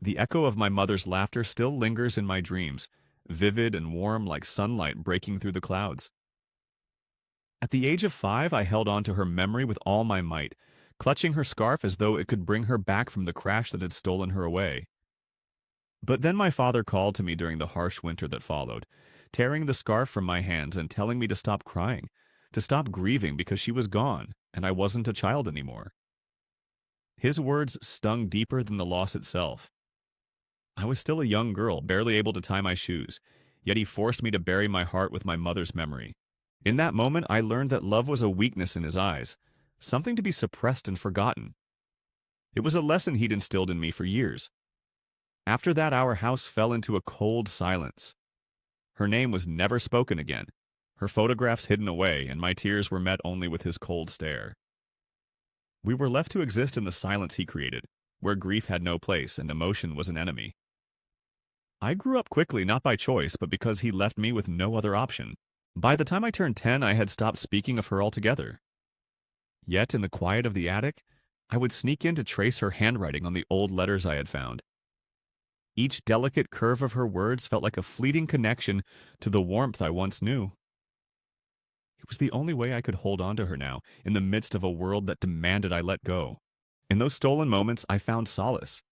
The echo of my mother's laughter still lingers in my dreams, vivid and warm like sunlight breaking through the clouds. At the age of 5, I held on to her memory with all my might, clutching her scarf as though it could bring her back from the crash that had stolen her away. But then my father called to me during the harsh winter that followed, tearing the scarf from my hands and telling me to stop crying, to stop grieving because she was gone and I wasn't a child anymore. His words stung deeper than the loss itself. I was still a young girl, barely able to tie my shoes, yet he forced me to bury my heart with my mother's memory. In that moment, I learned that love was a weakness in his eyes, something to be suppressed and forgotten. It was a lesson he'd instilled in me for years. After that, our house fell into a cold silence. Her name was never spoken again, her photographs hidden away, and my tears were met only with his cold stare. We were left to exist in the silence he created, where grief had no place and emotion was an enemy. I grew up quickly, not by choice, but because he left me with no other option. By the time I turned 10, I had stopped speaking of her altogether. Yet, in the quiet of the attic, I would sneak in to trace her handwriting on the old letters I had found. Each delicate curve of her words felt like a fleeting connection to the warmth I once knew. It was the only way I could hold on to her now, in the midst of a world that demanded I let go. In those stolen moments, I found solace.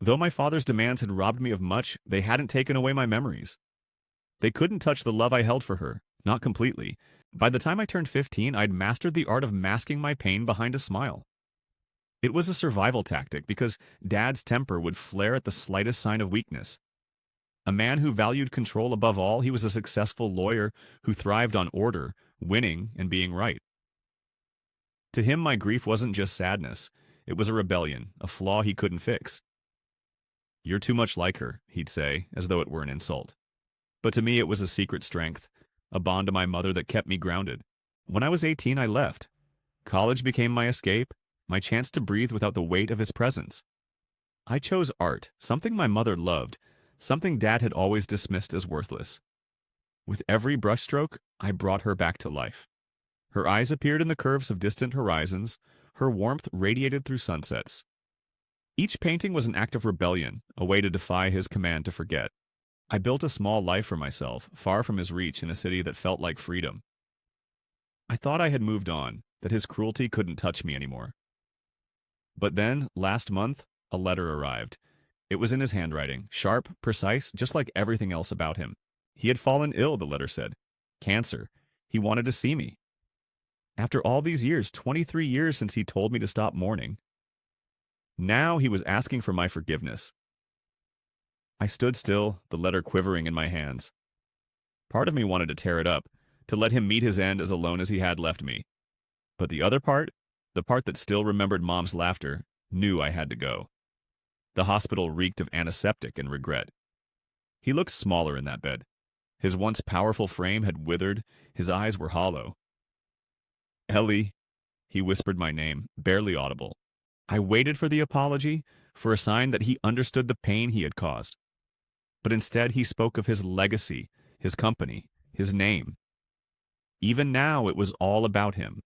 Though my father's demands had robbed me of much, they hadn't taken away my memories. They couldn't touch the love I held for her, not completely. By the time I turned 15, I'd mastered the art of masking my pain behind a smile. It was a survival tactic because Dad's temper would flare at the slightest sign of weakness. A man who valued control above all, he was a successful lawyer who thrived on order, winning, and being right. To him, my grief wasn't just sadness. It was a rebellion, a flaw he couldn't fix. "You're too much like her," he'd say, as though it were an insult. But to me it was a secret strength, a bond to my mother that kept me grounded. When I was 18, I left. College became my escape, my chance to breathe without the weight of his presence. I chose art, something my mother loved, something Dad had always dismissed as worthless. With every brushstroke, I brought her back to life. Her eyes appeared in the curves of distant horizons, her warmth radiated through sunsets. Each painting was an act of rebellion, a way to defy his command to forget. I built a small life for myself, far from his reach in a city that felt like freedom. I thought I had moved on, that his cruelty couldn't touch me anymore. But then, last month, a letter arrived. It was in his handwriting, sharp, precise, just like everything else about him. He had fallen ill, the letter said. Cancer. He wanted to see me. After all these years, 23 years since he told me to stop mourning. Now he was asking for my forgiveness. I stood still, the letter quivering in my hands. Part of me wanted to tear it up, to let him meet his end as alone as he had left me. But the other part, the part that still remembered Mom's laughter, knew I had to go. The hospital reeked of antiseptic and regret. He looked smaller in that bed. His once powerful frame had withered, his eyes were hollow. "Ellie," he whispered my name, barely audible. I waited for the apology, for a sign that he understood the pain he had caused. But instead he spoke of his legacy, his company, his name. Even now it was all about him.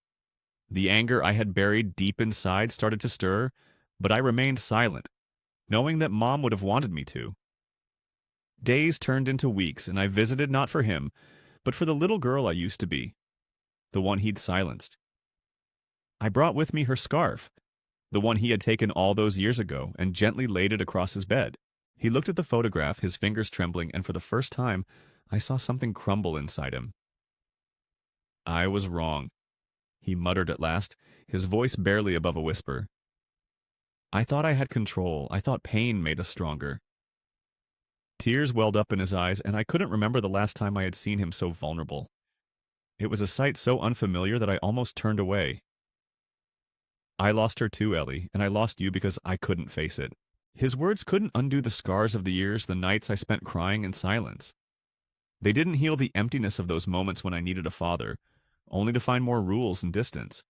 The anger I had buried deep inside started to stir, but I remained silent, knowing that Mom would have wanted me to. Days turned into weeks, and I visited not for him, but for the little girl I used to be, the one he'd silenced. I brought with me her scarf, the one he had taken all those years ago, and gently laid it across his bed. He looked at the photograph, his fingers trembling, and for the first time, I saw something crumble inside him. "I was wrong," he muttered at last, his voice barely above a whisper. "I thought I had control. I thought pain made us stronger." Tears welled up in his eyes, and I couldn't remember the last time I had seen him so vulnerable. It was a sight so unfamiliar that I almost turned away. "I lost her too, Ellie, and I lost you because I couldn't face it." His words couldn't undo the scars of the years, the nights I spent crying in silence. They didn't heal the emptiness of those moments when I needed a father, only to find more rules and distance.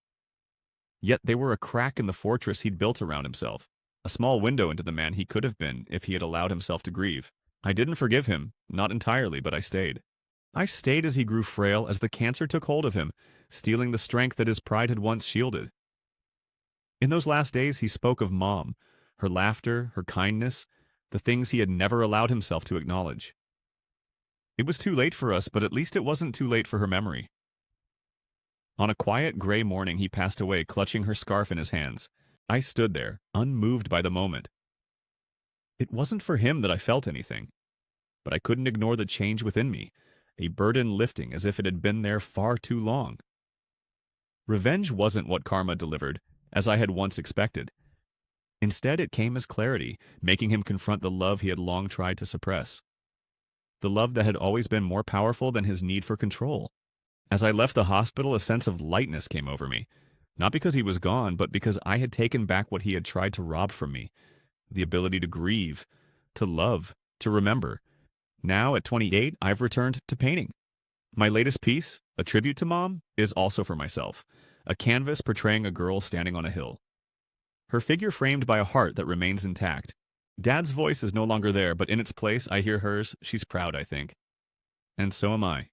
Yet they were a crack in the fortress he'd built around himself, a small window into the man he could have been if he had allowed himself to grieve. I didn't forgive him, not entirely, but I stayed. I stayed as he grew frail, as the cancer took hold of him, stealing the strength that his pride had once shielded. In those last days, he spoke of Mom, her laughter, her kindness, the things he had never allowed himself to acknowledge. It was too late for us, but at least it wasn't too late for her memory. On a quiet gray morning, he passed away, clutching her scarf in his hands. I stood there, unmoved by the moment. It wasn't for him that I felt anything, but I couldn't ignore the change within me, a burden lifting as if it had been there far too long. Revenge wasn't what karma delivered, as I had once expected. Instead, it came as clarity, making him confront the love he had long tried to suppress. The love that had always been more powerful than his need for control. As I left the hospital, a sense of lightness came over me, not because he was gone, but because I had taken back what he had tried to rob from me, the ability to grieve, to love, to remember. Now, at 28, I've returned to painting. My latest piece, a tribute to Mom, is also for myself, a canvas portraying a girl standing on a hill. Her figure framed by a heart that remains intact. Dad's voice is no longer there, but in its place, I hear hers. She's proud, I think. And so am I.